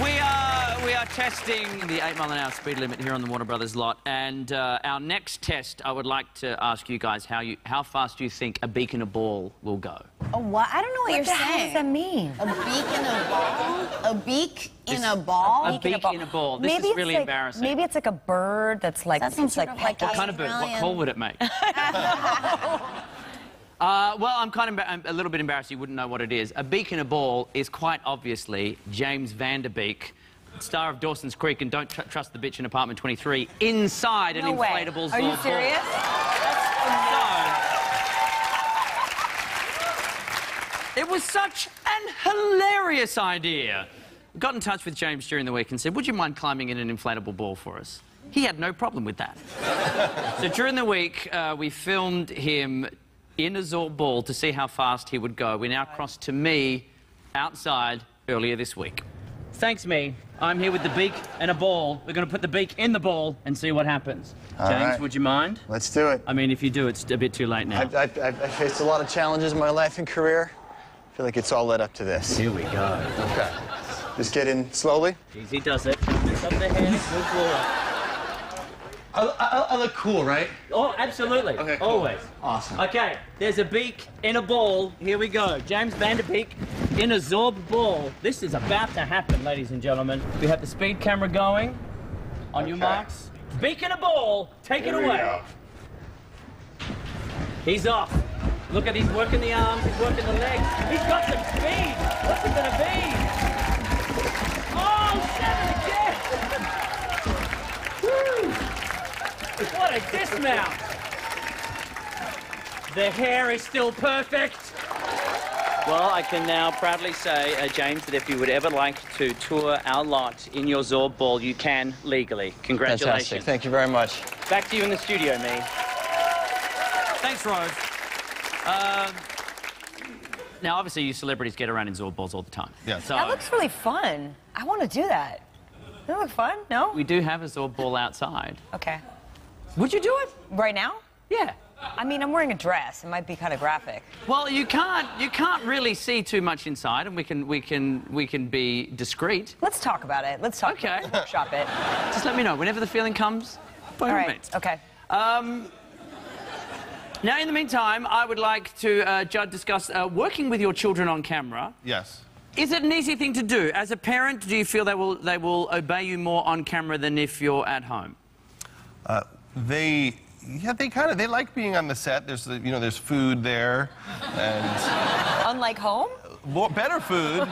We are testing the 8-mile-an-hour speed limit here on the Warner Brothers lot, and our next test, I would like to ask you guys how fast do you think a beak in a ball will go? A what? I don't know what you're saying. What does that mean? A beak in a ball? A beak in a ball? A beak in a ball. This is really embarrassing. Maybe it's like a bird that's like... That's some sort of like what kind of bird? What call would it make? Well, I'm I'm a little bit embarrassed you wouldn't know what it is. A beak in a ball is quite obviously James Van Der Beek, star of Dawson's Creek and Don't Trust the Bitch in Apartment 23, inside an inflatable Zorb ball. Are you serious? It was such an hilarious idea. Got in touch with James during the week and said, would you mind climbing in an inflatable ball for us? He had no problem with that. So during the week, we filmed him in a Zorb ball to see how fast he would go. We now cross to me outside earlier this week. Thanks, me. I'm here with the beak and a ball. We're going to put the beak in the ball and see what happens. All James, right. would you mind? Let's do it. I mean, if you do, it's a bit too late now. I've faced a lot of challenges in my life and career. I feel like it's all led up to this. Here we go. Okay. Just get in slowly. Easy does it. Lift up the head, move forward. I look cool, right? Oh, absolutely. Okay, cool. Always. Awesome. Okay, there's a beak in a ball. Here we go. James Van Der Beek in a Zorb ball. This is about to happen, ladies and gentlemen. We have the speed camera going. On your marks. Beak in a ball. Take it away. He's off. Look at, he's working the arms, he's working the legs. He's got some speed. What's it gonna be? Oh, 7 again. Woo. What a dismount. The hair is still perfect. Well, I can now proudly say, James, that if you would ever like to tour our lot in your Zorb ball, you can legally. Congratulations. Fantastic. Thank you very much. Back to you in the studio, me. Thanks, Rove. Now, obviously, you celebrities get around in Zorb balls all the time. Yeah. So That looks really fun. I want to do that. Doesn't that look fun? No? we do have a Zorb ball outside. Okay. Would you do it? Right now? Yeah. I mean, I'm wearing a dress. It might be kind of graphic. Well, you can't really see too much inside, and we can be discreet. Let's talk about it. Let's talk. Okay. Shop it. Just let me know whenever the feeling comes. By all means. Okay. Now, in the meantime, I would like to, Judd, discuss working with your children on camera. Yes. Is it an easy thing to do? As a parent, do you feel they will obey you more on camera than if you're at home? They like being on the set. There's, there's food there, and Unlike home? better food,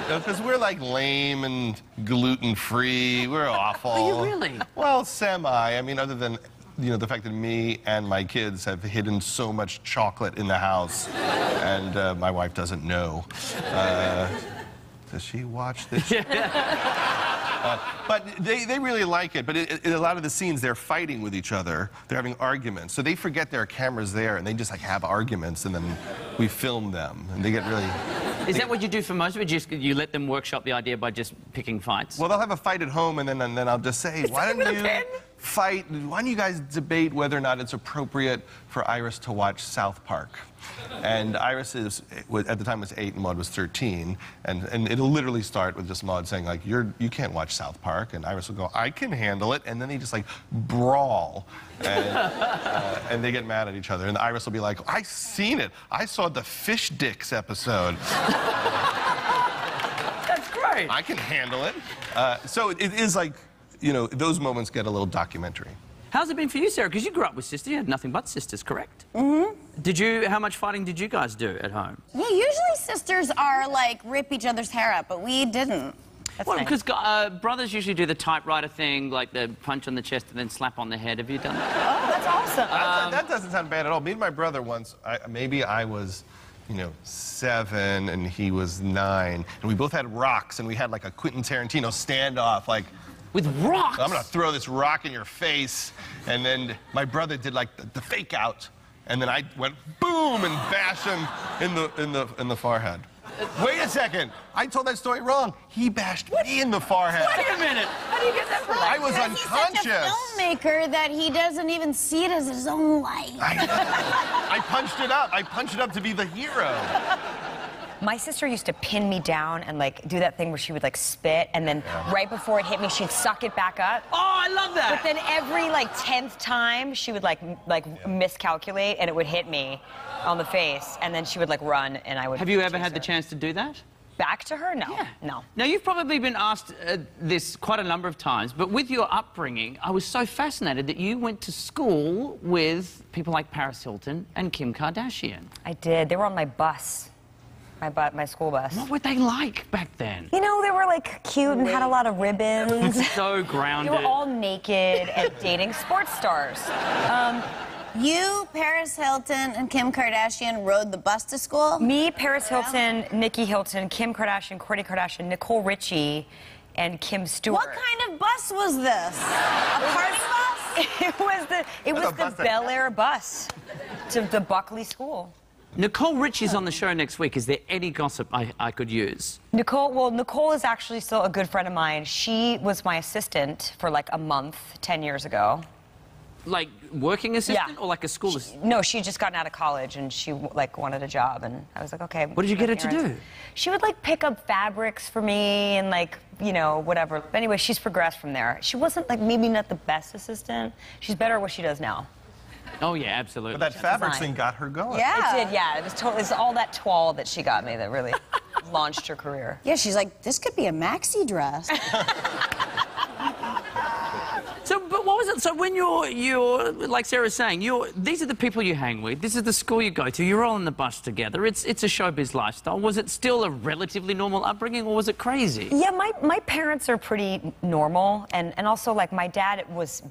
because we're like lame and gluten-free. We're awful. Are you really? Well, semi. I mean, other than the fact that me and my kids have hidden so much chocolate in the house, and my wife doesn't know. Does she watch this? But they really like it. But in a lot of the scenes, they're fighting with each other. They're having arguments. So they forget there are cameras there, and they just like have arguments, and then we film them, and they get really... Is that what you do for most of it? You let them workshop the idea by just picking fights? Well, they'll have a fight at home, and then I'll just say, why don't you fight? Why don't you guys debate whether or not it's appropriate for Iris to watch South Park? And Iris at the time was 8 and Maud was 13, and it'll literally start with just Maud saying like, you can't watch South Park, and Iris will go, I can handle it, and then they just like brawl, and they get mad at each other, and Iris will be like, I've seen it. I saw the Fish Dicks episode. That's great. I can handle it. So it is like, those moments get a little documentary. How's it been for you, Sarah? Because you grew up with sisters. You had nothing but sisters, correct? Mm-hmm. How much fighting did you guys do at home? Yeah, usually sisters are like rip each other's hair up, but we didn't. Well, because brothers usually do the typewriter thing, like the punch on the chest and then slap on the head. Have you done that? Oh, that's awesome. That doesn't sound bad at all. Me and my brother once, maybe I was, 7 and he was 9, and we both had rocks, and we had like a Quentin Tarantino standoff, like... With rocks? I'm gonna throw this rock in your face, and then my brother did like the fake out, and then I went boom and bashed him in the forehead. Wait a second, I told that story wrong. He bashed me in the forehead. Wait a minute, how do you get that from? I was unconscious. He's such a filmmaker that he doesn't even see it as his own life. I punched it up. I punched it up to be the hero. My sister used to pin me down and like do that thing where she would like spit, and then right before it hit me, she'd suck it back up. Oh, I love that. But then every like 10th time, she would like miscalculate, and it would hit me on the face, and then she would like run, and I would. Have you ever had the chance to do that? Back to her? No. Yeah. No. Now, you've probably been asked this quite a number of times, but with your upbringing, I was so fascinated that you went to school with people like Paris Hilton and Kim Kardashian. I did. They were on my bus. My school bus. What were they like back then? You know, they were like cute and had a lot of ribbons. So grounded. They were all naked and dating sports stars. You, Paris Hilton, and Kim Kardashian rode the bus to school? Me, Paris Hilton, Nikki Hilton, Kim Kardashian, Kourtney Kardashian, Nicole Richie, and Kim Stewart. What kind of bus was this? A party bus? It was the Bel Air bus to the Buckley School. Nicole Richie's on the show next week. Is there any gossip I could use? Nicole is actually still a good friend of mine. She was my assistant for like a month 10 years ago. Like working assistant, Yeah. or like a school assistant? No, she just gotten out of college and she like wanted a job, and I was like, okay. What did you get her to do? She would like pick up fabrics for me and like, you know, whatever. But anyway, she's progressed from there. She wasn't like maybe not the best assistant. She's better at what she does now. Oh yeah, absolutely. But that fabrics Design. thing got her going. Yeah. It did, yeah. It was totally. It's all that toile that she got me that really launched her career. Yeah, she's like, this could be a maxi dress. So, but what was it? So when you're like Sarah's saying, these are the people you hang with. This is the school you go to. You're all on the bus together. It's a showbiz lifestyle. Was it still a relatively normal upbringing, or was it crazy? Yeah, my parents are pretty normal, and also like my dad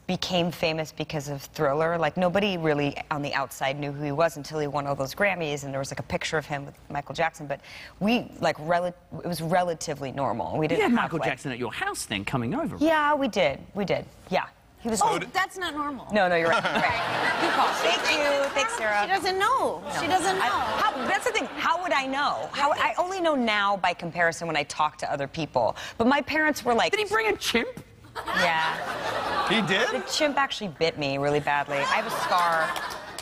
became famous because of Thriller. Like nobody really on the outside knew who he was until he won all those Grammys, and there was like a picture of him with Michael Jackson. But we like it was relatively normal. We didn't You had have Michael like, Jackson at your house then, coming over. Yeah, we did. Yeah. He was. Oh, that's not normal. No, you're right. You're right. Good call. Thank you. Thanks, Sarah. She doesn't know. She doesn't know. That's the thing. How would I know? I only know now by comparison when I talk to other people. But my parents were like. Did he bring a chimp? Yeah. He did? The chimp actually bit me really badly. I have a scar.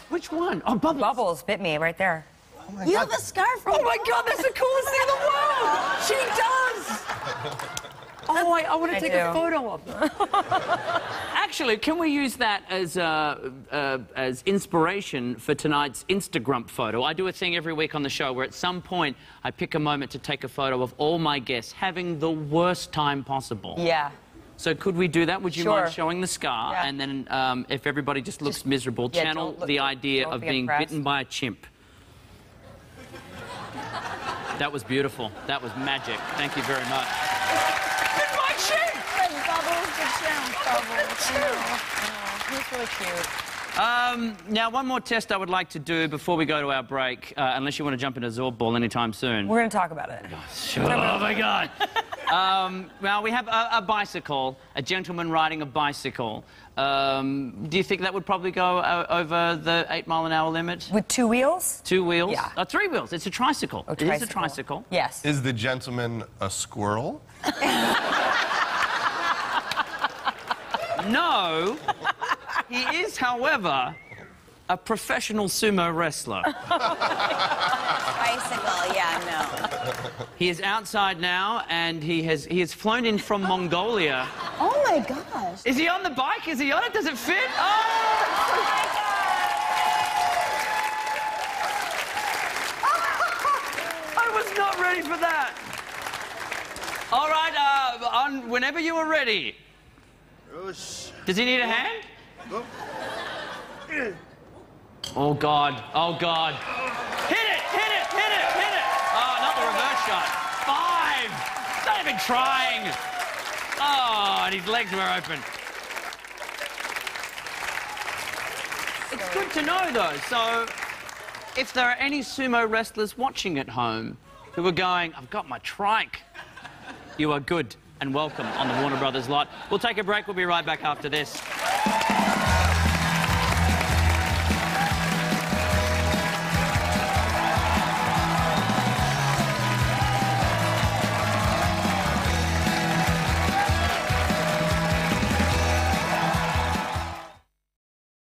Which one? Oh, Bubbles. Bubbles bit me right there. Oh You have a scarf from Oh my God, that's the coolest thing in the world. She does. Oh, I want to take a photo of them. Actually, can we use that as inspiration for tonight's Instagrump photo? I do a thing every week on the show where at some point I pick a moment to take a photo of all my guests having the worst time possible. Yeah. So could we do that? Would you mind showing the scar? Yeah. And then if everybody just looks miserable, channel the idea of being bitten by a chimp. That was beautiful. That was magic. Thank you very much. He's really cute. Now, one more test I would like to do before we go to our break, unless you want to jump into Zorb Ball anytime soon. We're going to talk about it. Oh, my God. Well, we have a bicycle, a gentleman riding a bicycle. Do you think that would probably go over the 8-mile-an-hour limit? With 2 wheels? 2 wheels? Yeah. 3 wheels. It's a tricycle. Oh, It is a tricycle. Yes. Is the gentleman a squirrel? No. He is, however, a professional sumo wrestler. Bicycle, yeah, no. He is outside now, and he has flown in from Mongolia. Oh my gosh. Is he on the bike? Is he on it? Does it fit? Oh! I was not ready for that. All right, whenever you are ready. Does he need a hand? Oh, God. Oh, God. Hit it! Hit it! Hit it! Hit it! Oh, not the reverse shot. 5! Not even trying. Oh, and his legs were open. It's good to know, though. So, if there are any sumo wrestlers watching at home who are going, I've got my trike, you are good and welcome on the Warner Brothers lot. We'll take a break. We'll be right back after this.